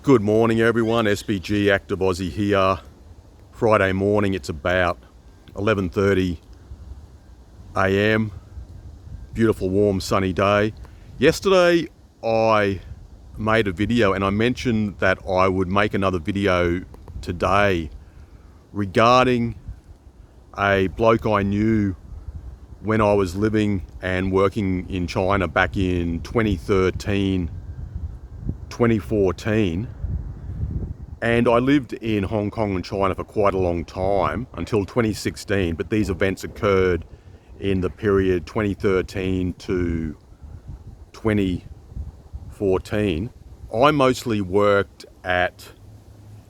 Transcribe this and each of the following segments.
Good morning, everyone. SBG Active Aussie here. Friday morning. It's about 11:30 a.m. Beautiful, warm, sunny day. Yesterday, I made a video, and I mentioned that I would make another video today regarding a bloke I knew when I was living and working in China back in 2013, 2014. And I lived in Hong Kong and China for quite a long time, until 2016, but these events occurred in the period 2013 to 2014. I mostly worked at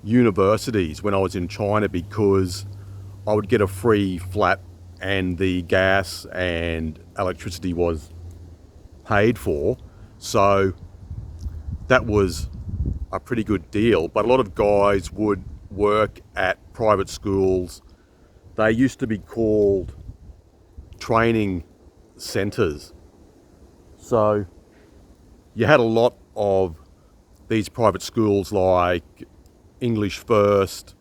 universities when I was in China because I would get a free flat and the gas and electricity was paid for. So that was a pretty good deal, but a lot of guys would work at private schools. They used to be called training centres. So you had a lot of these private schools like English First,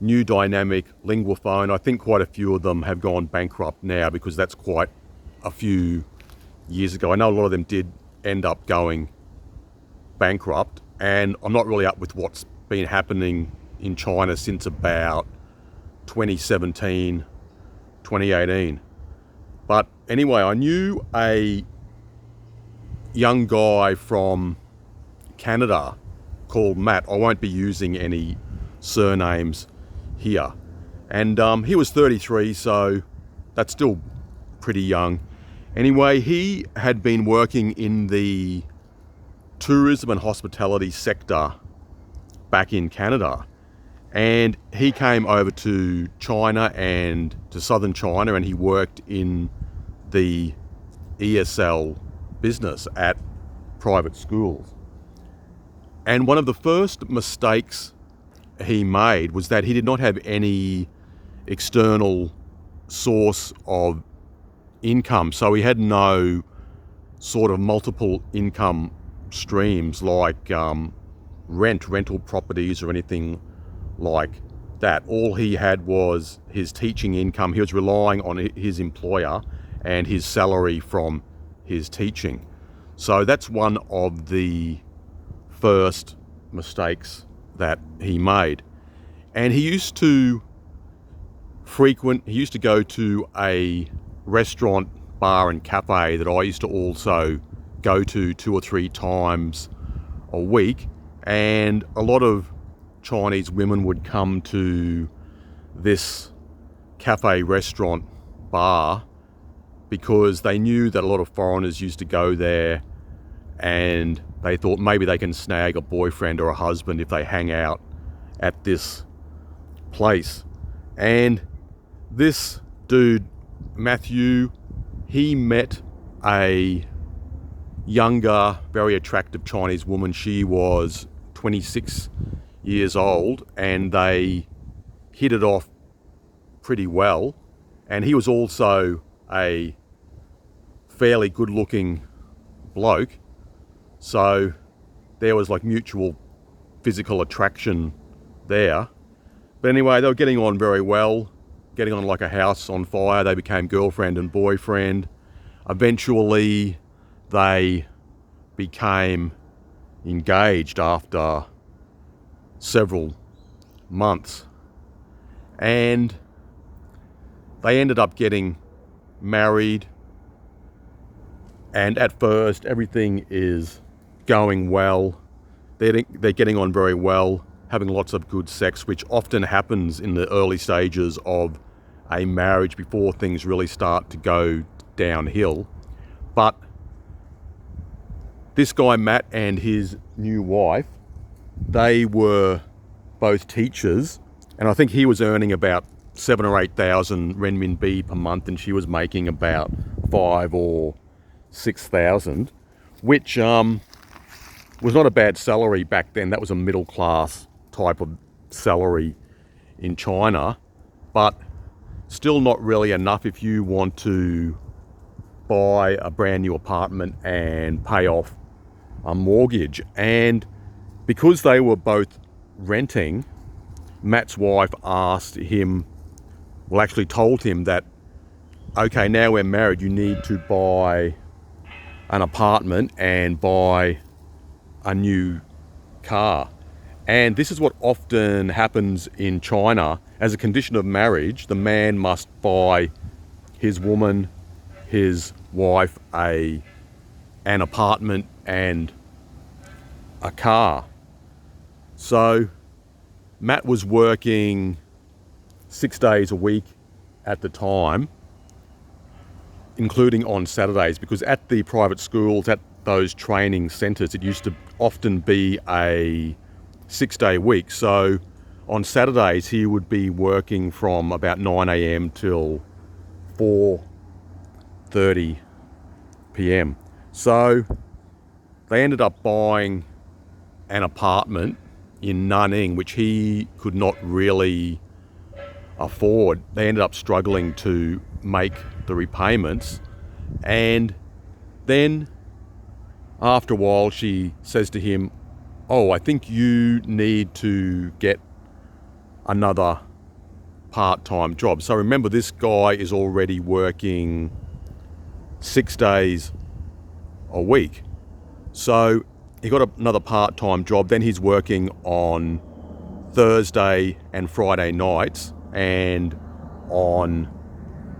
New Dynamic, Linguaphone. I think quite a few of them have gone bankrupt now because that's quite a few years ago. I know a lot of them did end up going bankrupt, and I'm not really up with what's been happening in China since about 2017, 2018. But anyway, I knew a young guy from Canada called Matt. I won't be using any surnames here. And he was 33, so that's still pretty young. Anyway, he had been working in the tourism and hospitality sector back in Canada, and he came over to China and to southern China, and he worked in the ESL business at private schools. And one of the first mistakes he made was that he did not have any external source of income, so he had no sort of multiple income streams like rental properties or anything like that. All he had was his teaching income. He was relying on his employer and his salary from his teaching. So that's one of the first mistakes that he made. And he used to go to a restaurant, bar and cafe that I used to also go to 2 or 3 times a week, and a lot of Chinese women would come to this cafe, restaurant, bar because they knew that a lot of foreigners used to go there, and they thought maybe they can snag a boyfriend or a husband if they hang out at this place. And this dude, Matthew, he met a younger, very attractive Chinese woman. She was 26 years old, and they hit it off pretty well. And he was also a fairly good-looking bloke, so there was like mutual physical attraction there. But anyway, they were getting on very well, getting on like a house on fire. They became girlfriend and boyfriend. Eventually, they became engaged after several months, and they ended up getting married. And at first, everything is going well. They're getting on very well, having lots of good sex, which often happens in the early stages of a marriage before things really start to go downhill. But this guy, Matt, and his new wife, they were both teachers, and I think he was earning about 7,000 or 8,000 renminbi per month, and she was making about 5,000 or 6,000, which was not a bad salary back then. That was a middle class type of salary in China, but still not really enough if you want to buy a brand new apartment and pay off a mortgage. And Because they were both renting, Matt's wife asked him, well, actually told him that, okay, now we're married, you need to buy an apartment and buy a new car. And this is what often happens in China. As a condition of marriage, the man must buy his woman, his wife, an apartment and a car. So Matt was working 6 days a week at the time, including on Saturdays, because at the private schools, at those training centres, it used to often be a 6-day week. So on Saturdays, he would be working from about 9 a.m. till 4:30 p.m. So they ended up buying an apartment in Nanning, which he could not really afford. They ended up struggling to make the repayments. And then after a while, she says to him, oh, I think you need to get another part-time job. So remember, this guy is already working 6 days a week. So he got another part-time job. Then he's working on Thursday and Friday nights and on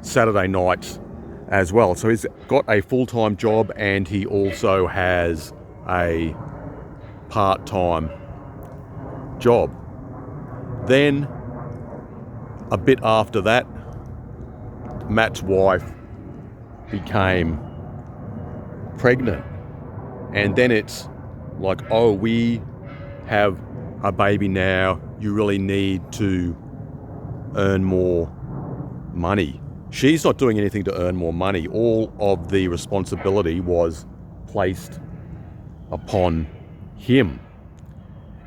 Saturday nights as well. So he's got a full-time job and he also has a part-time job. Then a bit after that, Matt's wife became pregnant. And then it's like, oh, we have a baby now. You really need to earn more money. She's not doing anything to earn more money. All of the responsibility was placed upon him.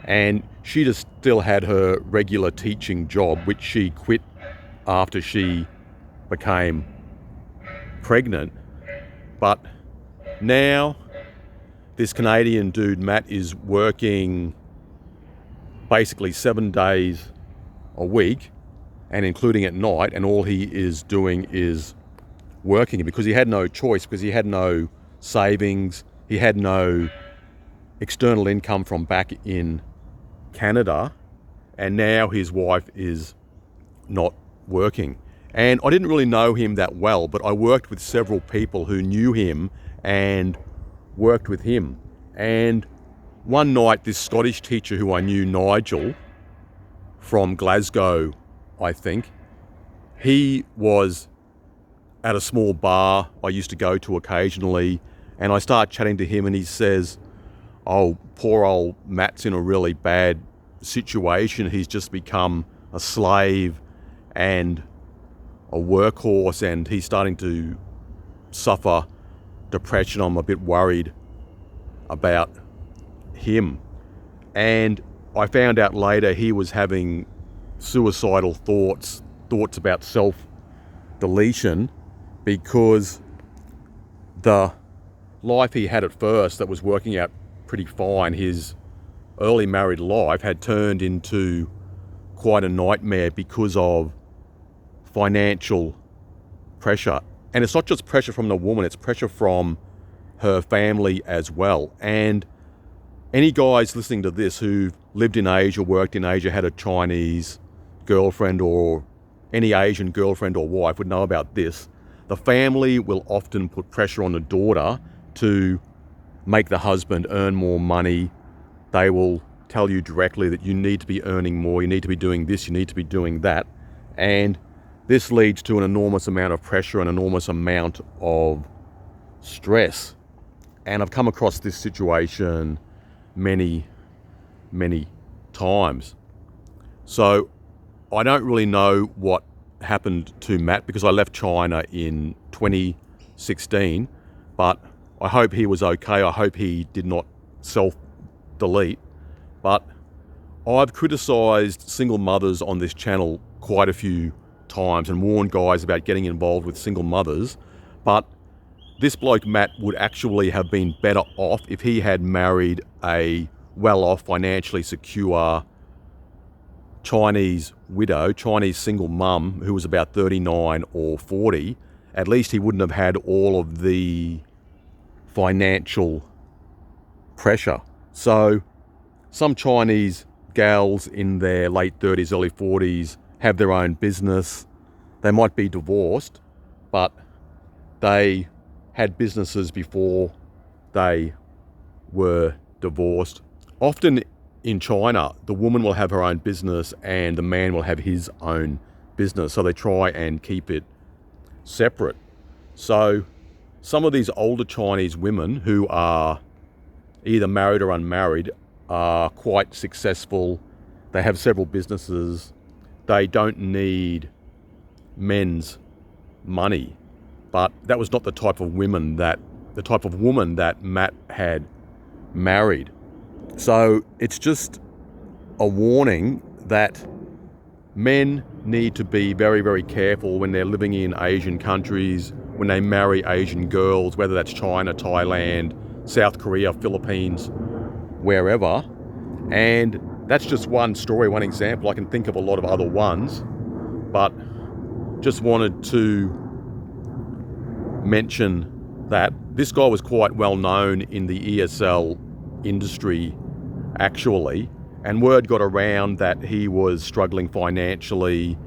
And she just still had her regular teaching job, which she quit after she became pregnant. But now this Canadian dude, Matt, is working basically 7 days a week and including at night, and all he is doing is working because he had no choice, because he had no savings, he had no external income from back in Canada, and now his wife is not working. And I didn't really know him that well, but I worked with several people who knew him and worked with him. And one night, this Scottish teacher who I knew, Nigel, from Glasgow, I think, he was at a small bar I used to go to occasionally, and I start chatting to him and he says, oh, poor old Matt's in a really bad situation. He's just become a slave and a workhorse, and he's starting to suffer depression. I'm a bit worried about him. And I found out later he was having suicidal thoughts about self-deletion, because the life he had at first that was working out pretty fine, his early married life, had turned into quite a nightmare because of financial pressure. And it's not just pressure from the woman, it's pressure from her family as well. And any guys listening to this who've lived in Asia, worked in Asia, had a Chinese girlfriend or any Asian girlfriend or wife would know about this. The family will often put pressure on the daughter to make the husband earn more money. They will tell you directly that you need to be earning more, you need to be doing this, you need to be doing that. And this leads to an enormous amount of pressure, an enormous amount of stress. And I've come across this situation many, many times. So I don't really know what happened to Matt because I left China in 2016, but I hope he was okay. I hope he did not self-delete. But I've criticised single mothers on this channel quite a few times and warned guys about getting involved with single mothers. But this bloke Matt would actually have been better off if he had married a well-off, financially secure Chinese widow, Chinese single mum who was about 39 or 40, at least he wouldn't have had all of the financial pressure. So some Chinese gals in their late 30s, early 40s have their own business. They might be divorced, but they had businesses before they were divorced. Often in China, the woman will have her own business and the man will have his own business. So they try and keep it separate. So some of these older Chinese women who are either married or unmarried are quite successful. They have several businesses. They don't need men's money. But that was not the type of woman that Matt had married. So it's just a warning that men need to be very, very careful when they're living in Asian countries, when they marry Asian girls, whether that's China, Thailand, South Korea, Philippines, wherever. And that's just one story, one example. I can think of a lot of other ones, but just wanted to mention that this guy was quite well known in the ESL industry, actually, and word got around that he was struggling financially,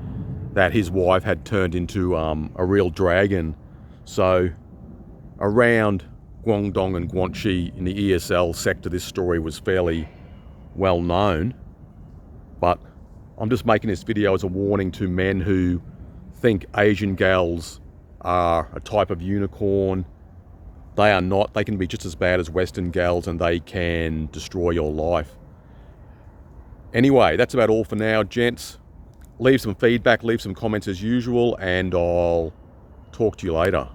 that his wife had turned into a real dragon. So around Guangdong and Guangxi in the ESL sector, this story was fairly well known. But I'm just making this video as a warning to men who think Asian gals are a type of unicorn. They are not. They can be just as bad as Western gals and they can destroy your life. Anyway, that's about all for now, gents. Leave some feedback, leave some comments as usual, and I'll talk to you later.